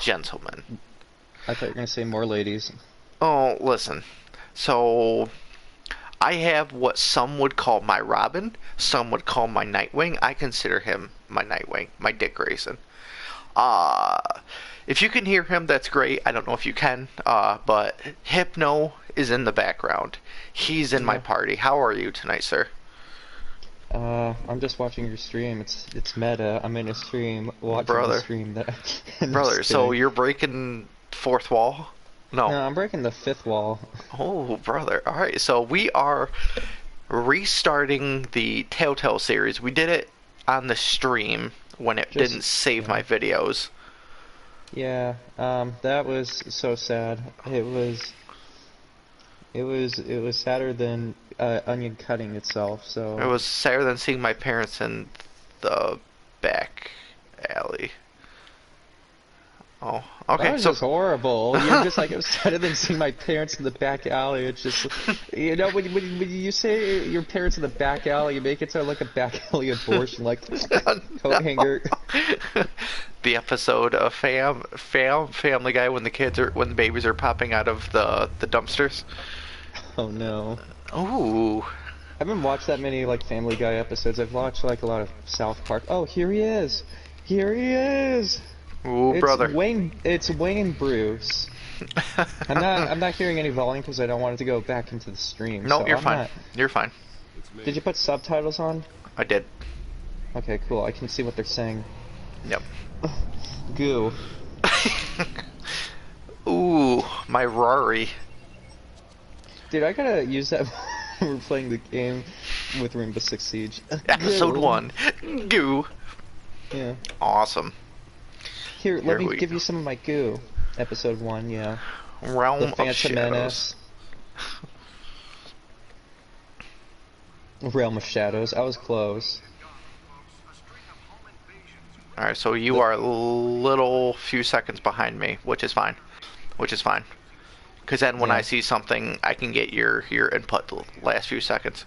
gentlemen. I thought you were gonna say more ladies. Oh, listen. So, I have what some would call my Robin, some would call my Nightwing. I consider him my Nightwing, my Dick Grayson. Uh, if you can hear him, that's great. I don't know if you can, but Hypno is in the background. He's in my Yeah. party. How are you tonight, sir? I'm just watching your stream. It's meta. I'm in a stream watching the Brother. stream that I'm Brother, just so kidding. you're breaking fourth wall? No. No, I'm breaking the fifth wall. Oh, brother. Alright, so we are restarting the Telltale series. We did it on the stream when it Just didn't save yeah. my videos. Yeah, that was so sad. It was sadder than onion cutting itself. It So was sadder than seeing my parents in the back alley. Oh, that okay, was so just horrible. You're just like, it was sadder than seeing my parents in the back alley. It's just, when you say your parents in the back alley, you make it sound like a back alley abortion, like coat hanger. the episode of Family Guy when when the babies are popping out of the dumpsters. Oh no. Ooh, I haven't watched that many like Family Guy episodes. I've watched like a lot of South Park. Oh, here he is. Here he is. ooh, It's brother. Wayne. It's Wayne Bruce. I'm not hearing any volume because I don't want it to go back into the stream. No, So you're I'm fine. not. You're fine. Did you put subtitles on? I did. Okay, cool. I can see what they're saying. Yep. Goo. Ooh, my Rari. Dude, I gotta use that when we're playing the game with Rainbow Six Siege. Episode Goo. 1. Goo. Yeah. Awesome. Here, Here let me we give go. you some of my goo. Episode 1, yeah. Realm The of Phantom Shadows. Menace. Realm of Shadows. I was close. Alright, so you The, are a little few seconds behind me, which is fine. Which is fine. Because then when I yeah. see something, I can get your input the last few seconds.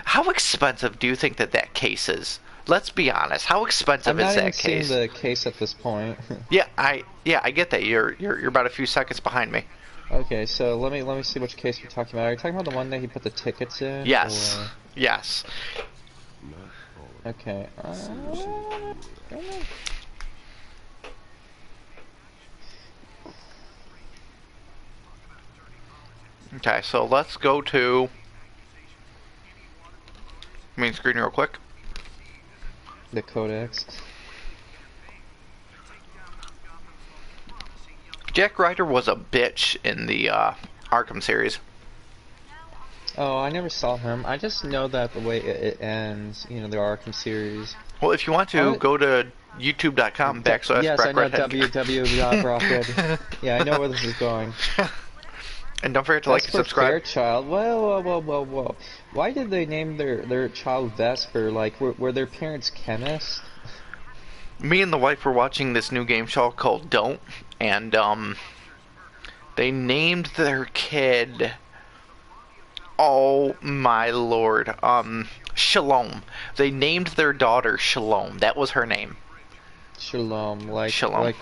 How expensive do you think that case is? Let's be honest. How expensive I'm is not even that seeing case? the case at this point. Yeah, I get that. You're about a few seconds behind me. Okay, so let me see which case we're talking about. Are you talking about the one that he put the tickets in, Yes. or Yes. okay? Don't know. Okay, so let's go to main screen real quick. The codex. Jack Ryder was a bitch in the Arkham series. Oh, I never saw him. I just know that the way it ends, you know, the Arkham series. Well, if you want to, go to youtube.com Yes, I know /Brockredhead. www.brockred. Yeah, I know where this is going. And don't forget to like and Vesper subscribe. Fairchild. Whoa. Why did they name their child Vesper? Like, were their parents chemists? Me and the wife were watching this new game show called Don't, and they named their kid. Oh my lord, Shalom. They named their daughter Shalom. That was her name. Shalom. Like, Shalom.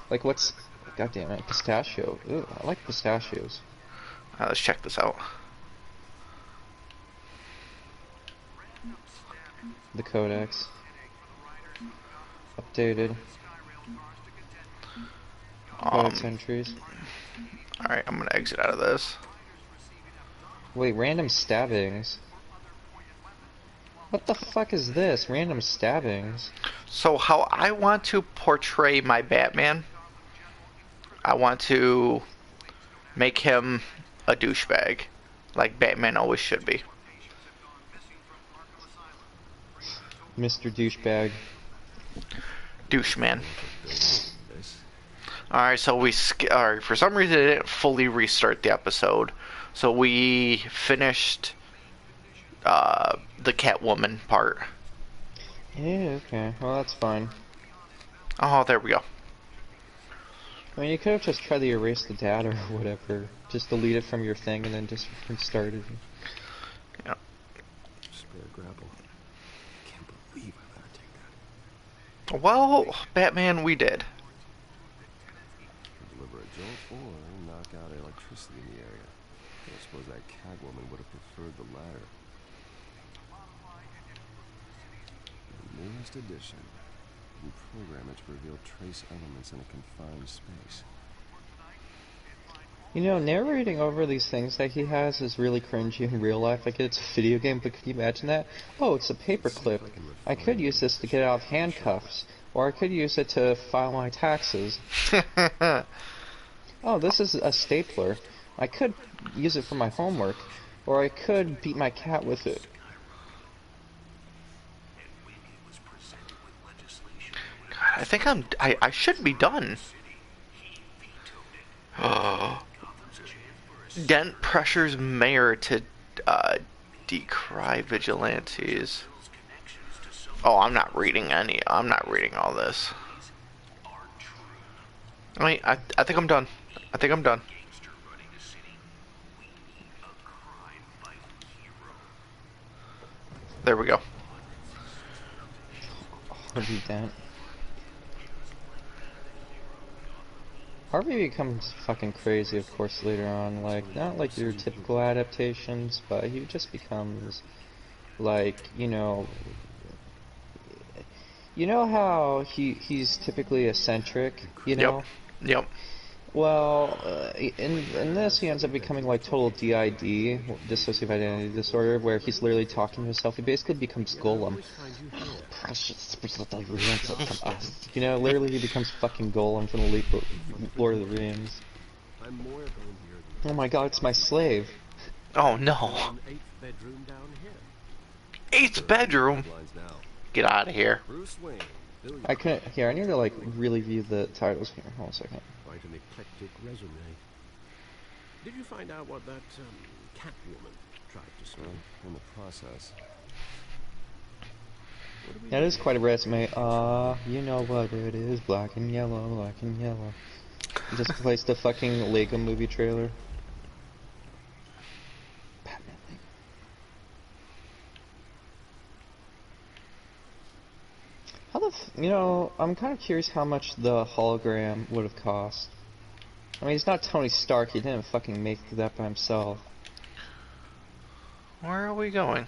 like what's? God damn it, pistachio. Ooh, I like pistachios. Let's check this out. The codex. Updated. Codex entries. Alright, I'm gonna exit out of this. Wait, random stabbings. What the fuck is this? Random stabbings. So how I want to portray my Batman, I want to make him a douchebag, like Batman always should be. Mr. Douchebag. Doucheman. Alright, so alright, for some reason it didn't fully restart the episode. So we finished the Catwoman part. Yeah, okay. Well, that's fine. Oh, there we go. I mean, you could have just tried to erase the data or whatever. Just delete it from your thing and then just restart it. Yeah. Spare grapple. Can't believe I let her take that. Well, Batman, we did. Deliver a jolt or knock out electricity in the area. I suppose that Catwoman would have preferred the latter. The newest edition. You program it to reveal trace elements in a confined space. You know, narrating over these things that he has is really cringy in real life. Like, it's a video game, but can you imagine that? Oh, it's a paperclip. I could use this to get out of handcuffs. Or I could use it to file my taxes. Oh, this is a stapler. I could use it for my homework. Or I could beat my cat with it. God, I think I should be done. Dent pressures mayor to decry vigilantes. Oh, I'm not reading all this. I think I'm done. I think I'm done. There we go. Harvey Dent. Harvey becomes fucking crazy, of course, later on. Like, not like your typical adaptations, but he just becomes, like, you know how he's typically eccentric, you Yep. know? Yep. Well, in this, he ends up becoming like total DID, dissociative identity disorder, where he's literally talking to himself. He basically becomes Golem. Precious from us. You know, literally he becomes fucking Golem from the Lord of the Rings. Oh my god, it's my slave. Oh no. Eighth bedroom. Get out of here. I couldn't. Here, I need to like really view the titles here. Hold on a second. Quite an eclectic resume. Did you find out what that Catwoman tried to steal? In the process. That is quite a resume. You know what it is. Black and yellow, black and yellow. Just placed the fucking Lego movie trailer. Batman Lego. I'm kind of curious how much the hologram would have cost. I mean, he's not Tony Stark. He didn't fucking make that by himself. Where are we going?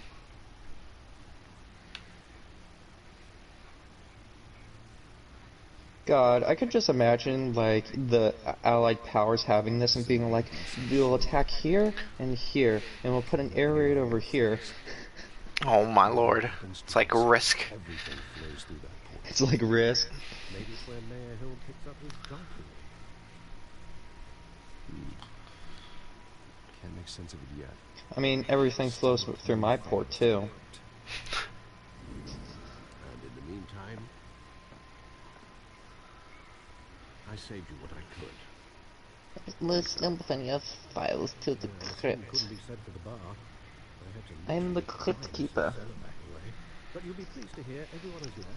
God, I could just imagine, like, the Allied powers having this and being like, we'll attack here and here, and we'll put an air raid over here. Oh my lord. It's like Risk. It's like Risk. Maybe it's where Mayor Hill picks up his driving. Can't make sense of it yet. I mean, everything flows through my port, too. And in the meantime, I saved you what I could. Let's dump your files to the crypt. Couldn't be said for the bar. I had to I'm the crypt keeper. But you'll be pleased to hear everyone has left,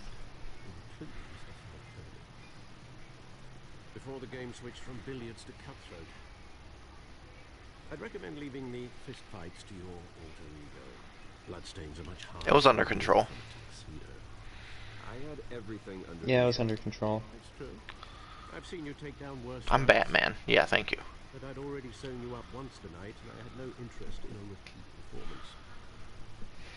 including Mr. Falcone. Before the game switched from billiards to cutthroat, I'd recommend leaving the fistfights to your alter ego. Bloodstains are much harder. It was under control. I had everything under Yeah, it was under control. It's true. I've seen you take down worse. I'm Batman. Yeah, thank you. But I'd already sewn you up once tonight, and I had no interest in a repeat performance.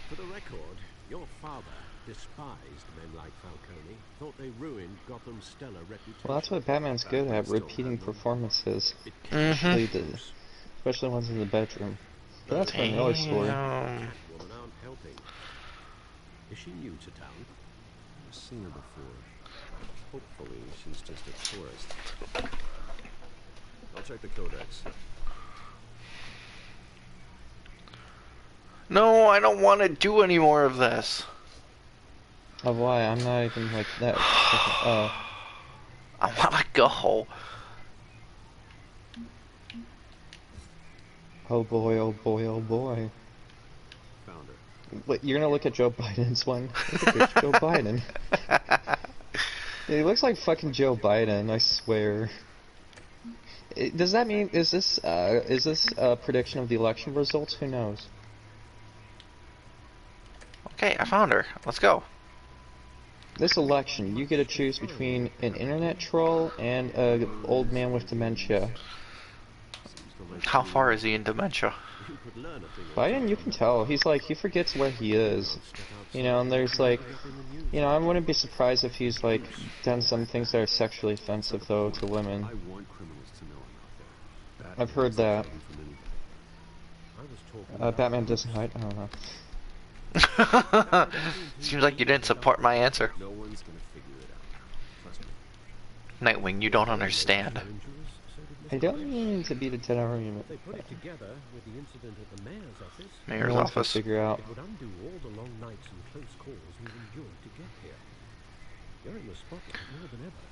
For the record, your father despised men like Falcone, thought they ruined Gotham's stellar reputation. Well, that's what Batman's good at, repeating performances. Especially ones in the bedroom. But that's for another story. Woman aren't helping. Is she new to town? I've seen her before. Hopefully, she's just a tourist. I'll check the codex. No, I don't want to do any more of this. Oh, why? I'm not even like that. Oh. I want to go. Oh boy, oh boy, oh boy. Found her. Wait, you're gonna look at Joe Biden's one? Look at Joe Biden. He looks like fucking Joe Biden, I swear. Does that mean, is this a prediction of the election results? Who knows? Okay, I found her. Let's go. This election, you get to choose between an internet troll and an old man with dementia. How far is he in dementia? You could learn a thing or Biden, two you from can him. tell. He's like, he forgets where he is. Step You know, and outside there's and like, end up in the news. you know, I wouldn't be surprised if he's like done some things that are sexually offensive though to women. I want criminals to know I'm out there. I've heard Batman that. isn't hiding from anybody. I was talking about Batman doesn't hide. I don't know. Seems like you didn't support my answer. No one's gonna figure it out. Trust me. Nightwing, you don't understand. dangerous, so did I Mr. don't West. mean to be the dead argument. They put it together with the incident at the mayor's office. No Mayor's one's gonna office. figure out. It would undo all the long nights and close calls we've endured to get here. You're in the spotlight more than ever.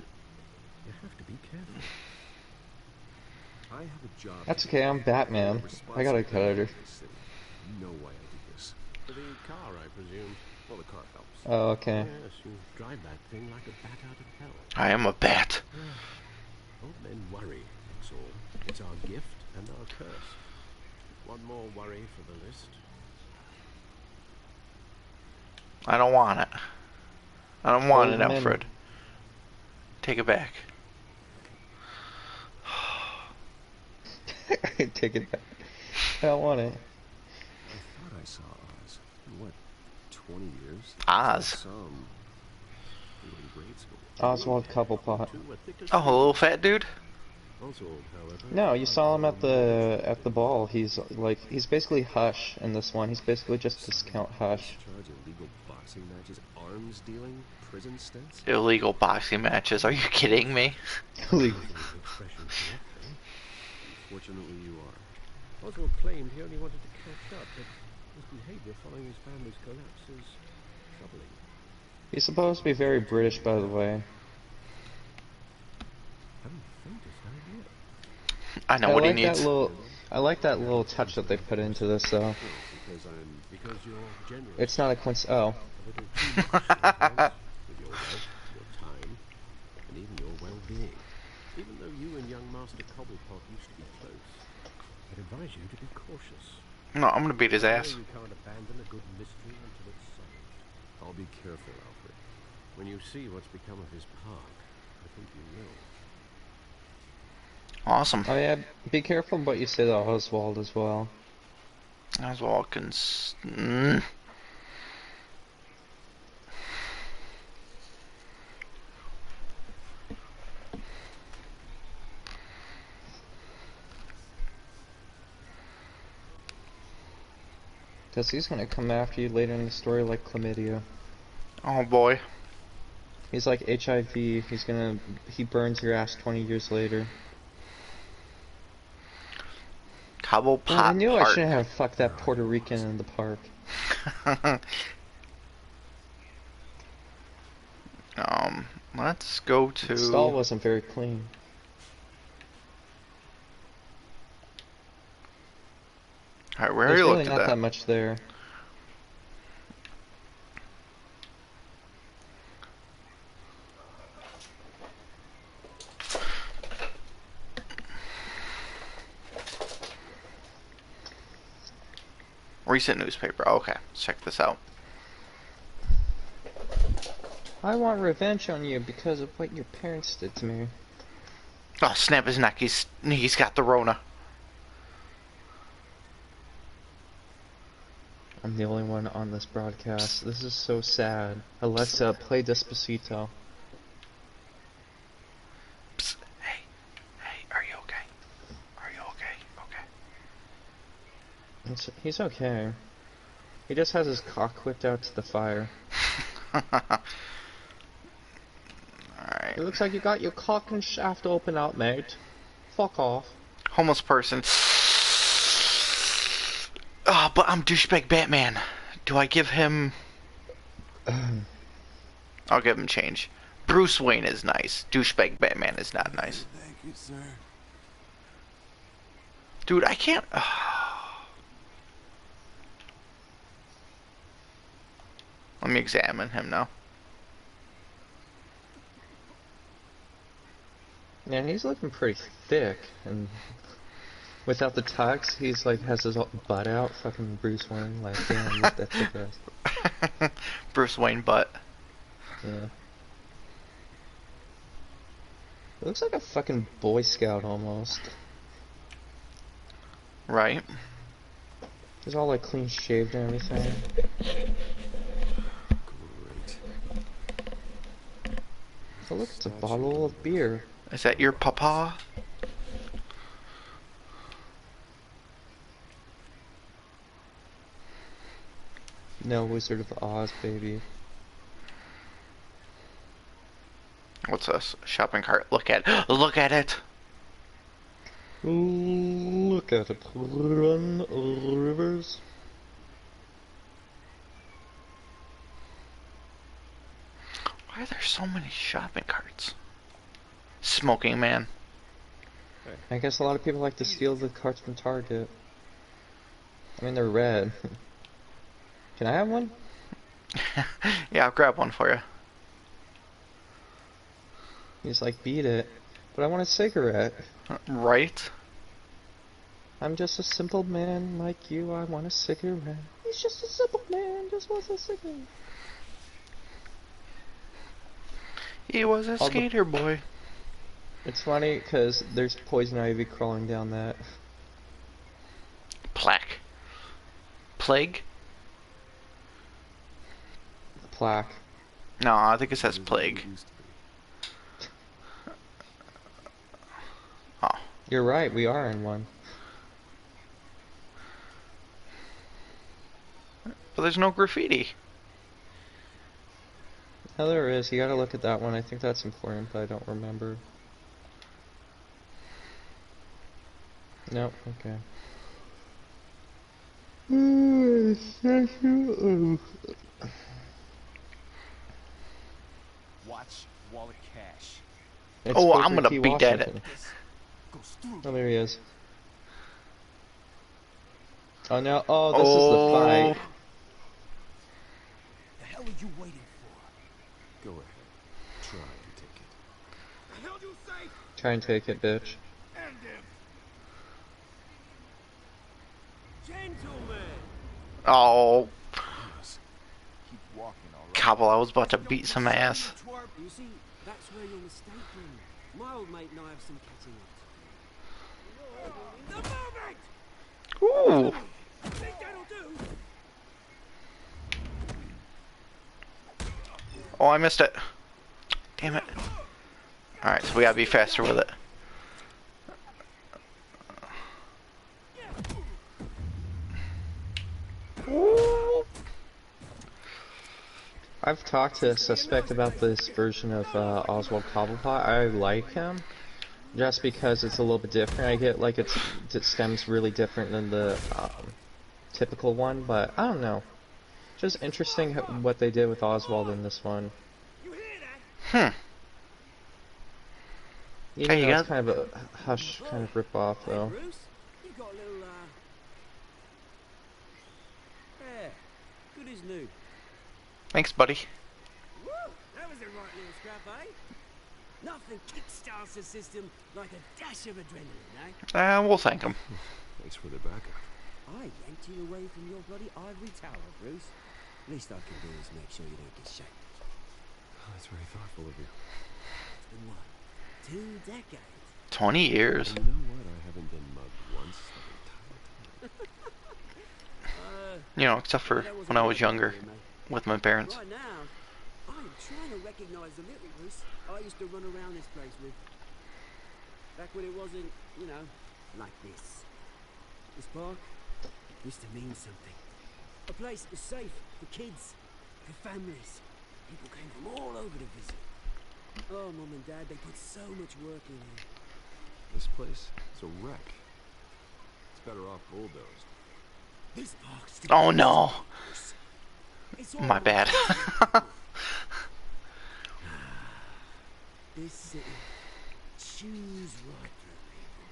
You have to be careful. I have a job. That's okay, I'm Batman. I got a cutter. You know why I did this. For the car, I presume. Well, the car helps. Oh, okay. Yes, you drive that thing like a bat out of hell. I am a bat. Old men worry, that's all. It's our gift and our curse. One more worry for the list. I don't want it. I don't want Old it, men. Alfred. Take it back. Take it back. I don't want it. I thought I saw Oz. In what, 20 years? Oz. Some. We were in grade school. Oswald Cobblepot. Two were thick as Oh, a little fat dude? Oswald, however. No, you saw him at the ball. He's basically Hush in this one. He's basically just discount Hush. Charge illegal boxing matches, arms dealing, prison stints. Illegal boxing matches. Are you kidding me? Legal. Expression correctly. Fortunately, you are. Oswald claimed he only wanted to catch up, but his behavior following his family's collapse is troubling. He's supposed to be very British, by the way. Haven't the faintest idea. I know what he needs. I like that little touch that they put into this, though. Because you're generous. It's not a A Oh, little too much sometimes, with your wealth, your time, and even your well-being. Even though you and young Master Cobblepot used to be close, I'd advise you to be cautious. No, I'm gonna beat his I know ass. you can't abandon a good mystery until it's solved. I'll be careful, Alfred. When you see what's become of his park, I think you will. Awesome. oh yeah, be careful what you say to Oswald as well. Oswald can. Because he's gonna come after you later in the story like chlamydia. Oh boy. He's like HIV. He burns your ass 20 years later. Cobble Oh, I Pot knew I Park. shouldn't have fucked that Puerto Rican in the park. Let's go The stall to. wasn't very clean. Alright, we There's already really looked not at that that. much there. Recent newspaper. Okay, let's check this out. I want revenge on you because of what your parents did to me. Oh, snap his neck. He's got the Rona. I'm the only one on this broadcast. This is so sad. Alexa, play Despacito. Psst. Hey, are you okay? Are you okay? He's okay. He just has his cock whipped out to the fire. Okay. Alright. It looks like you got your cock and shaft open out, mate. Fuck off. Homeless person. Oh, but I'm douchebag Batman. Do I give him... I'll give him change. Bruce Wayne is nice. Douchebag Batman is not nice. Thank you, sir. Dude, I can't... Let me examine him now. Man, he's looking pretty thick, and without the tux, he's like has his butt out. Fucking Bruce Wayne, like damn, look that thick ass. Bruce Wayne butt. Yeah. It looks like a fucking Boy Scout almost. Right. He's all like clean shaved and everything. Great. Oh look, it's a Statue bottle of beer. Is that your papa? No, Wizard of Oz, baby. What's this? Shopping cart. Look at look at it. Look at it run, rivers. Why are there so many shopping carts? Smoking man. I guess a lot of people like to steal the carts from Target. I mean, they're red. Can I have one? Yeah, I'll grab one for you. He's like, beat it. But I want a cigarette. Right? I'm just a simple man like you, I want a cigarette. He's just a simple man, just wants a cigarette. He was a All the- skater boy. It's funny, because there's poison ivy crawling down that. Plaque. Plague? Plaque. No, I think it says plague. Oh. You're right, we are in one. But there's no graffiti. Oh, there is. You gotta look at that one. I think that's important, but I don't remember. Nope, okay. Watch wallet cash. It's Oh, Booker I'm gonna T. beat that. Washington. Goes through. Oh, there he is. Oh, no. Oh, this Oh. is the fight. The hell are you waiting for? Go ahead. Try and take it. The hell you say? Try and take it, bitch. End him! Gentlemen! Oh, Yes. Keep walking, all right? Cobble, I was about to beat some ass. You see, that's where you're mistaken. My old mate and I have some catching up to do. The moment! Ooh. Think that'll do? Oh, I missed it. Damn it. Alright, so we gotta be faster with it. Ooh. I've talked to Suspect about this version of Oswald Cobblepot. I like him, just because it's a little bit different. I get like it stems really different than the typical one, but I don't know. Just interesting what they did with Oswald in this one. You hear that? Hmm. Even Hey, you though got- it's kind of a hush kind of rip off Hey, though. Bruce, you got a little, yeah, good as new. Thanks, buddy. Woo! That was a right little scrap, eh? Nothing kickstarts the system like a dash of adrenaline, eh? We'll thank him. Thanks for the backup. I yanked you away from your bloody ivory tower, Bruce. Least I can do is make sure you don't get shanked. Oh, that's very thoughtful of you. It's been what? 2 decades? 20 years. You know what? I haven't been mugged once the entire time. You know, except for that wasn't when I was right, younger mate. with my parents. Right now, I'm trying to recognise the little Bruce I used to run around this place with. Back when it wasn't, you know, like this. This park used to mean something. A place that was safe for kids, for families. People came from all over to visit. Oh, Mum and Dad, they put so much work in here. This place is a wreck. It's better off bulldozed. This park's the Oh no. Bruce. It's all My bad. This city chews right through people.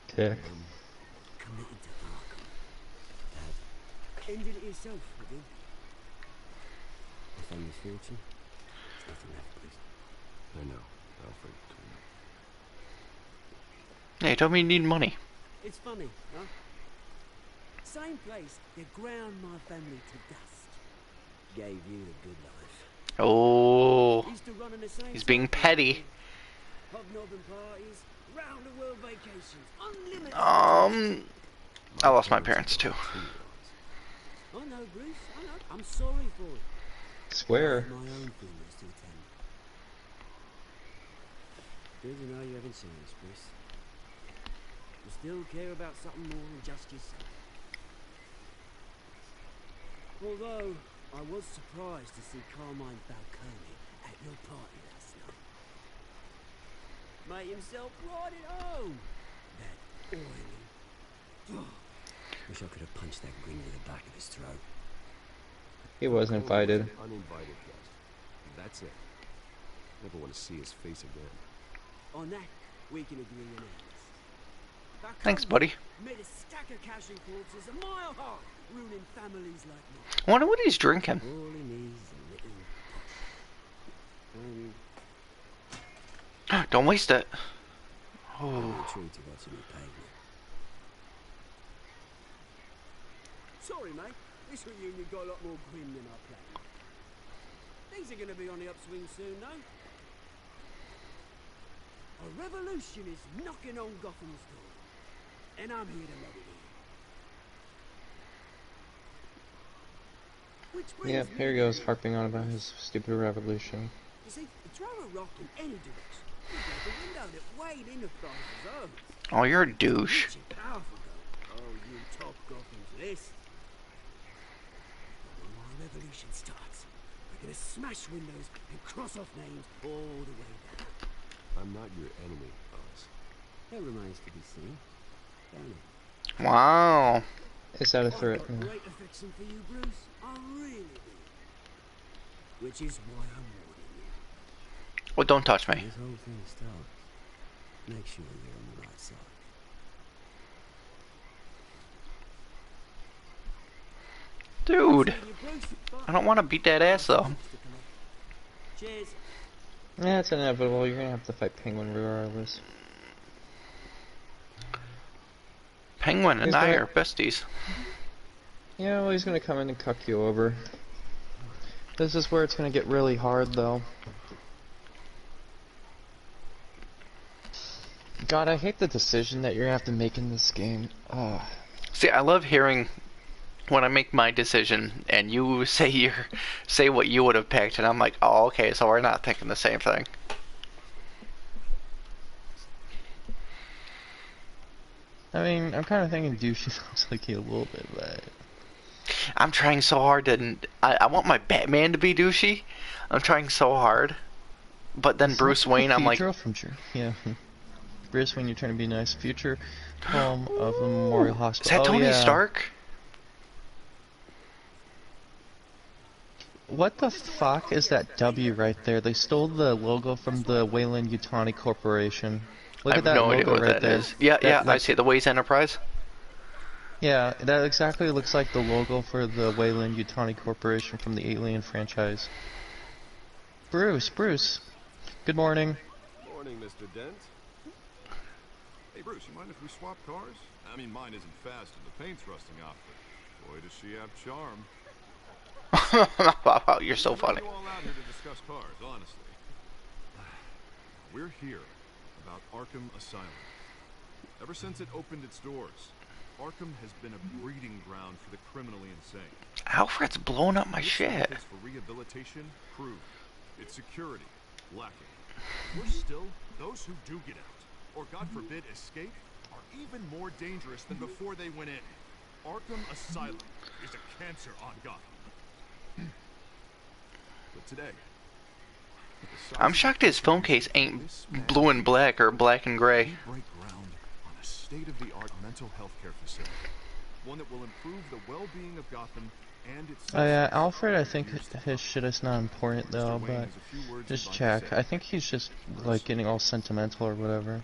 Tick. Committed to Arkham. Ended it yourself, have you? I found your fortune. There's nothing left, please. I know. Alfred told me. Yeah, you told me you need money. It's funny, huh? Same place that ground my family to dust. gave you the good life. Oh, Used to run in the same he's being circle. petty. Hobnobbing parties, round the world vacations, unlimited. I lost my parents too. I know, Bruce. I know. I'm sorry for it. I Swear. have my own funerals to attend. Good to know you haven't changed, Bruce. You still care about something more than just yourself. Although, I was surprised to see Carmine Falcone at your party last night. Made himself right at home. That oily. Wish I could have punched that grin to the back of his throat. He wasn't invited. Uninvited guest. That's it. Never want to see his face again. On that, we can agree on ends. Thanks, buddy. Made a stack of casual corpses a mile high, ruining families like mine. I wonder what he's drinking. All he needs is a little pot. Don't waste it. I'm Oh, intrigued to watch him pavement. Sorry, mate. This reunion got a lot more grim than I planned. Things are going to be on the upswing soon, though. A revolution is knocking on Gotham's door, and I'm here to let it in. Which brings Yeah, me here he to goes you. harping on about his stupid revolution. You see, throw a rock in any direction. You break a window that weighed in the prize of Earth. oh, you're a douche. Rich and powerful go. Oh, you top Gotham's list. But when my revolution starts, I'm gonna smash windows and cross off names all the way down. I'm not your enemy, Oz. That remains to be seen. Don't it? Wow. Is that a I've threat? got great affection for you, Bruce. I really do. Which is why I'm warning you. Well, don't touch me. This whole thing starts. Make sure you're on the right side. Dude, See you, Bruce. I don't want to beat that ass though. Cheers. Yeah, it's inevitable. You're gonna have to fight Penguin regardless. Penguin and He's I gonna- are besties. Yeah, well, he's gonna come in and cuck you over. This is where it's gonna get really hard, though. God, I hate the decision that you're gonna have to make in this game. See, I love hearing when I make my decision and you say what you would have picked, and I'm like, oh, okay, so we're not thinking the same thing. I mean, I'm kind of thinking douchey sounds like you a little bit, but I'm trying so hard to. I want my Batman to be douchey. I'm trying so hard, but then Bruce Wayne, I'm like, yeah. Bruce Wayne, you're trying to be nice. Future home of the Memorial is Hospital. that Oh, Tony yeah. Stark? What the fuck is that W right there? They stole the logo from the Wayland-Yutani Corporation. Look I at have that no logo idea what right that there. is. Yeah, That, yeah, I like, see the Waze Enterprise. Yeah, that exactly looks like the logo for the Wayland-Yutani Corporation from the Alien franchise. Bruce. Good morning. Morning, Mr. Dent. Hey, Bruce, you mind if we swap cars? I mean, mine isn't fast and the paint's rusting off, but boy, does she have charm. Wow, you're so funny. We're all out here to discuss cars, honestly. We're here about Arkham Asylum. Ever since it opened its doors, Arkham has been a breeding ground for the criminally insane. Alfred's blowing up my Its shit. methods for rehabilitation proved. Its security lacking. Worse still, those who do get out, or God forbid escape, are even more dangerous than before they went in. Arkham Asylum is a cancer on Gotham. But today, I'm shocked his phone case ain't blue and black or black and gray. we break ground on a state-of-the-art mental health care facility. One that will improve the well-being of Gotham and its Oh yeah, citizens Alfred, I for think years to his come. shit is not important though, Mr. Wayne but has a few words just he'd like to check. say. I think he's just like getting all sentimental or whatever.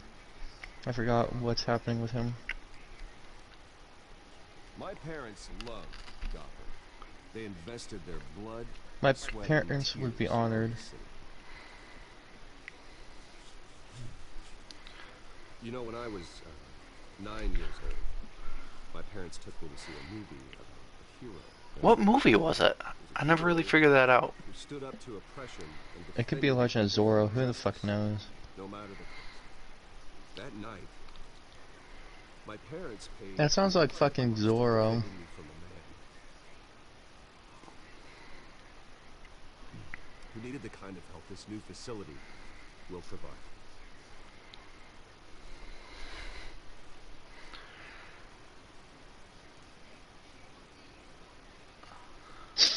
I forgot what's happening with him. My parents loved Gotham. They invested their blood, My sweat, parents and would be tears in honored. the city. You know, when I was 9 years old, my parents took me to see a movie about a hero What movie was it? I never really figured that out. Who stood up to oppression and It could be a Legend of Zorro. Who the fuck knows? no matter the cost. That night, my parents paid. That sounds like fucking Zorro. me from a man who needed the kind of help this new facility will provide.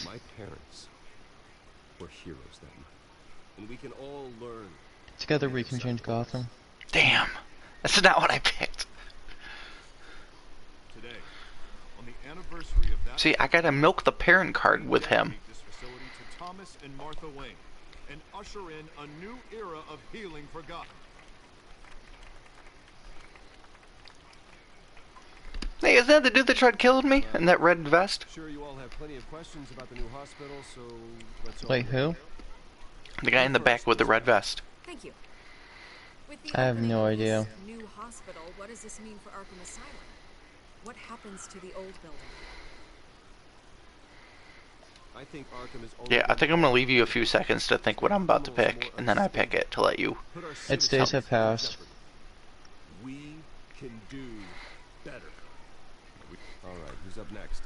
My parents were heroes that night, and we can all learn. Together we can change Gotham. Damn. That's not what I picked. Today, on the anniversary of that. See, I gotta milk the parent card with him. Take this facility to Thomas and Martha Wayne and usher in a new era of healing for Gotham. Hey, isn't that the dude that tried killing me in that red vest? Sure, you all have plenty of questions about the new hospital, so let's. Wait, who? The guy in the back with the red vest. Thank you. With the I have opening no of this idea. new hospital, what does this mean for Arkham Asylum? What happens to the old building? I think Arkham is only. Yeah, I think I'm gonna leave you a few seconds to think what I'm about to pick, and then I pick it to let you. Its days have passed. We can do better. All right, who's up next?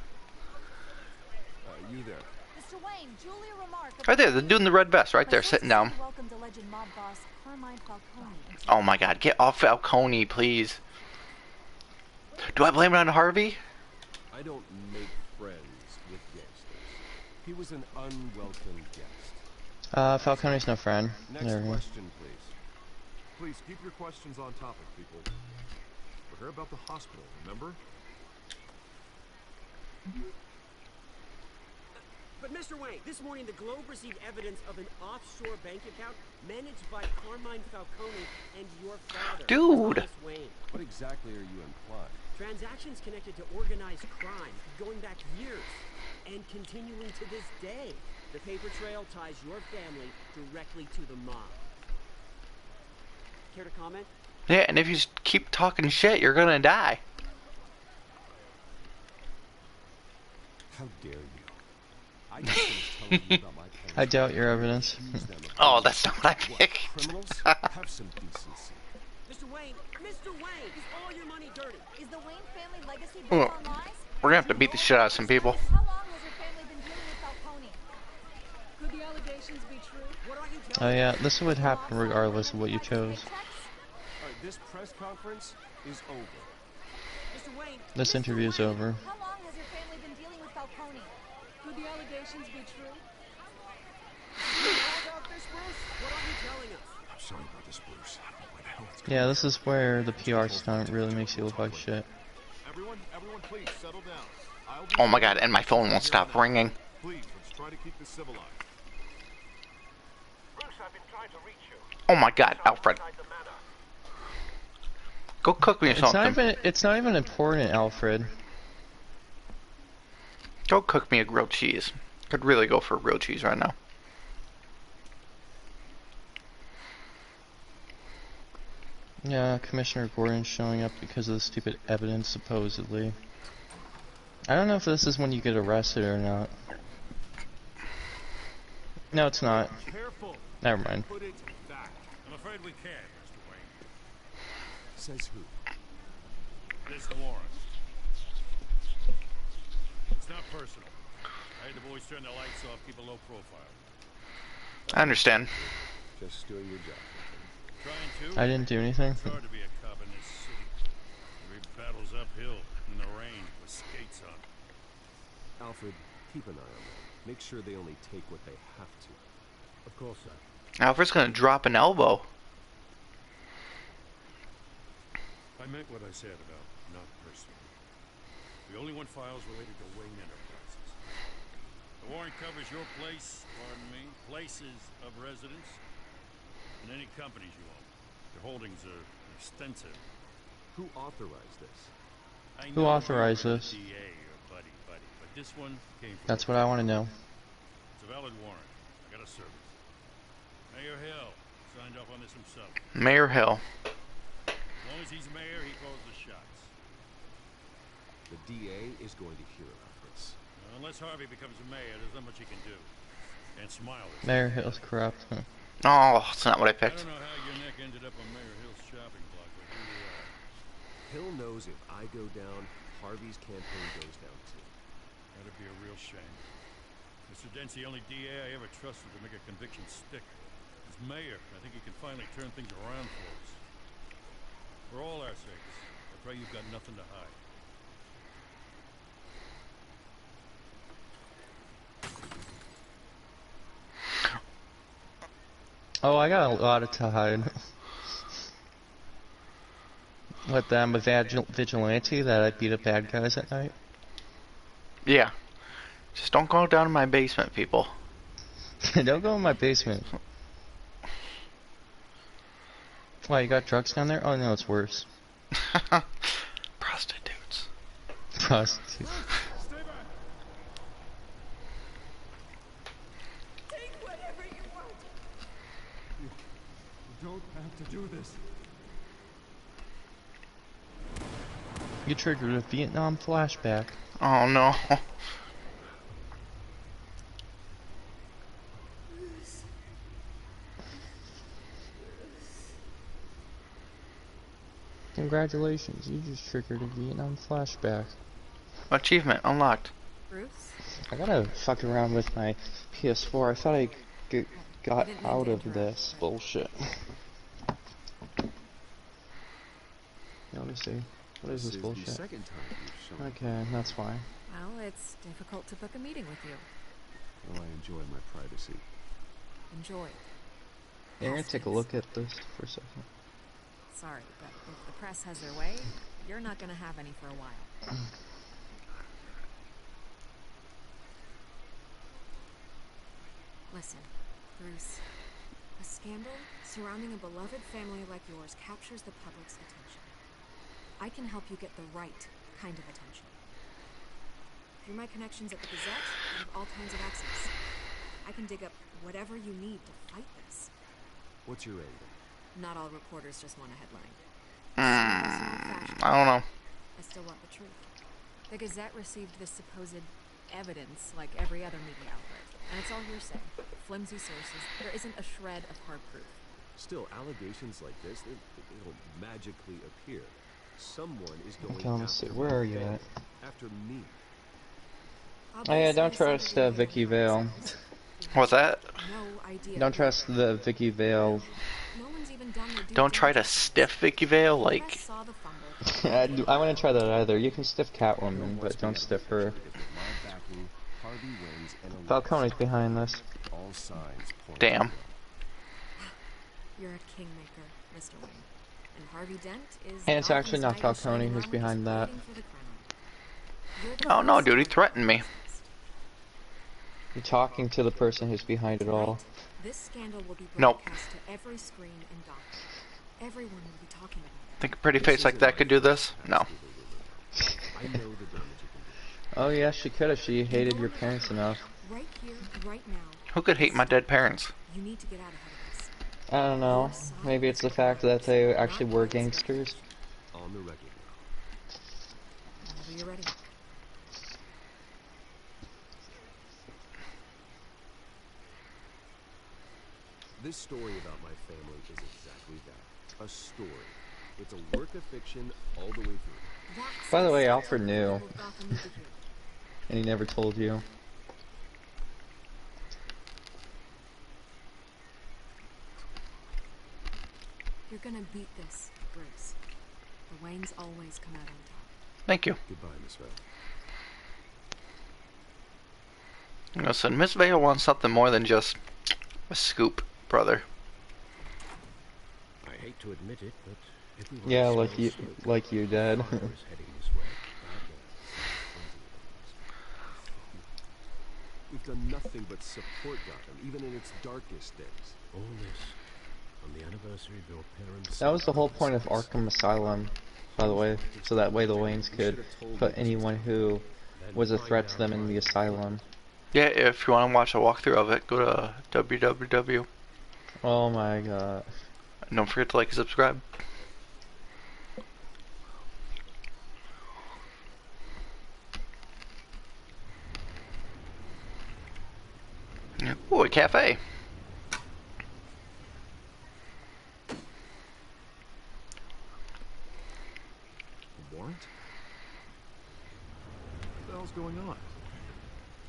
You there? Mr. Wayne, Julia remarked. Right there, the dude in the red vest, right there, sitting down. Welcomed alleged mob boss Carmine Falcone into Oh my god, get off Falcone, please. Do I blame it on Harvey? I don't make friends with gangsters. He was an unwelcome guest. Falcone's no friend. Next There we go. question, please. Please keep your questions on topic, people. We're here about the hospital, remember? But Mr. Wayne, this morning the Globe received evidence of an offshore bank account managed by Carmine Falcone and your father, Dude. Thomas Wayne. What exactly are you implying? Transactions connected to organized crime going back years and continuing to this day. The paper trail ties your family directly to the mob. Care to comment? Yeah, and if you just keep talking shit, you're gonna die. How dare you? I just finished telling you about my parents. I doubt your evidence. Oh, that's not what I What, picked. criminals? Have some decency. Mr. Wayne, is all your money dirty? Is the Wayne family legacy built on lies? We're gonna have to beat the shit out of some people. How long has your family been dealing with Falcone? Could the allegations be true? What are you Oh telling yeah, this would happen regardless of what you chose. All right, this press conference is over. Mr. Wayne, This interview is over. How long has your family been dealing with Falcone? Could the allegations be true? about this, Bruce? What are you telling us? I'm sorry about this, Bruce. I don't know where the hell it's Yeah, this is where the PR stunt really makes you look like shit. Everyone, please settle down. I'll be Oh my god, and my phone won't stop ringing. Please, let's try to keep this civilized. Bruce, I've been trying to reach you. Oh my god, Alfred. Inside the manor. Go cook me something. It's not even important, Alfred. Go cook me a grilled cheese. Could really go for a grilled cheese right now. Yeah, Commissioner Gordon's showing up because of the stupid evidence, supposedly. I don't know if this is when you get arrested or not. No, it's not. Careful. Never mind. Put it back. I'm afraid we can't, Mr. Wayne. Says who? This warrant. It's not personal. I had the boys turn the lights off, keep a low profile. I understand. Just doing your job. Trying to. I didn't do anything. It's hard to be a cop in this city. Every battle's uphill, in the rain, with skates on. Alfred, keep an eye on them. Make sure they only take what they have to. Of course, sir. Alfred's gonna drop an elbow. I meant what I said about not personal. We only want files related to Wayne Enterprises. The warrant covers your places of residence, and any companies you own. Your holdings are extensive. Who authorized this? I Who know authorized you were this? the DA or buddy, but this one came from. That's what I want to know. It's a valid warrant. I gotta serve it. Mayor Hill signed off on this himself. Mayor Hill. As long as he's mayor, he calls the shots. The DA is going to hear about this. Well, Unless Harvey becomes a mayor, there's not much he can do. And smile at Mayor Hill's corrupt. Oh, that's not what I I picked. don't know how your neck ended up on Mayor Hill's shopping block, but here you are. Hill knows if I go down, Harvey's campaign goes down too. That'd be a real shame. Mr. Dent's the only DA I ever trusted to make a conviction stick. As mayor, I think he can finally turn things around for us. For all our sakes, I pray you've got nothing to hide. Oh, I got a lot to hide. What, that I'm a vigilante, that I beat up bad guys at night? Yeah. Just don't go down to my basement, people. Don't go in my basement. Why, you got drugs down there? Oh no, it's worse. Prostitutes. Prostitutes. Take whatever you want. You don't have to do this. You triggered a Vietnam flashback. Oh no. Congratulations, you just triggered a Vietnam flashback. Achievement unlocked. Bruce? I gotta fuck around with my PS4. I thought I got didn't mean out to of interrupt, this but- bullshit. Let me see. What is this the bullshit? second time you've shown. Okay, that's why. Well, it's difficult to book a meeting with you. Well, I enjoy my privacy. Enjoy. Yeah, I'm gonna take a look at this for a second. Sorry, but if the press has their way, you're not gonna have any for a while. Listen, Bruce. A scandal surrounding a beloved family like yours captures the public's attention. I can help you get the right kind of attention. Through my connections at the Gazette, I have all kinds of access. I can dig up whatever you need to fight this. What's your angle? Not all reporters just want a headline. I don't know. I still want the truth. The Gazette received this supposed evidence like every other media outlet. And it's all hearsay. Flimsy sources. There isn't a shred of hard proof. Still, allegations like this, they don't magically appear. Someone is going Okay, let me after see. my Where are you family, at? after me. Oh yeah, don't trust Vicky Vale. What's that? No idea. Don't trust the Vicky Vale. No one's even done their due Don't try to diligence. stiff Vicky Vale, The like... press saw the fumble. I wouldn't try that either. You can stiff Catwoman, but don't stiff her. If with my backing, Harvey wins and elects. Falcone's behind this. All signs point Damn. to him. You're a kingmaker, Mr. Wayne. And Harvey Dent is... And it's Gotham's actually not knight in Falcone shining who's armor, behind just that. waiting for the crown. You're the Oh no, first dude, he one. threatened me. You're talking to the person who's behind it all. Tonight, this scandal will be Nope. broadcast to every screen and document. Everyone will be talking about it. Think a pretty face like that could do this? No. I know the damage it can do. Oh yeah, she could if she hated your parents enough. Right here, right now. Who could hate my dead parents? You need to get out ahead of this. I don't know. Maybe it's the fact that they actually were gangsters. On the record now. Whenever you're ready. This story about my family is exactly that. A story. It's a work of fiction all the way through. That's By the way, exactly Alfred what knew. people of Gotham need to hear. And he never told you. You're gonna beat this, Bruce. The Waynes always come out on top. Thank you. Goodbye, Miss Vale. Listen, Miss Vale wants something more than just a scoop, brother. I hate to admit it, but everyone Yeah, smells like you, smoke. like you, Dad. Fire is heading this way. We've done nothing but support Gotham, even in its darkest days. All this on the anniversary of your parents' That was the whole point of Arkham Asylum, by the way. So that way the Waynes could put anyone who was a threat to them in the asylum. Yeah, if you want to watch a walkthrough of it, go to www. Oh my god. And don't forget to like and subscribe. Ooh, a cafe. A warrant? What the hell's going on?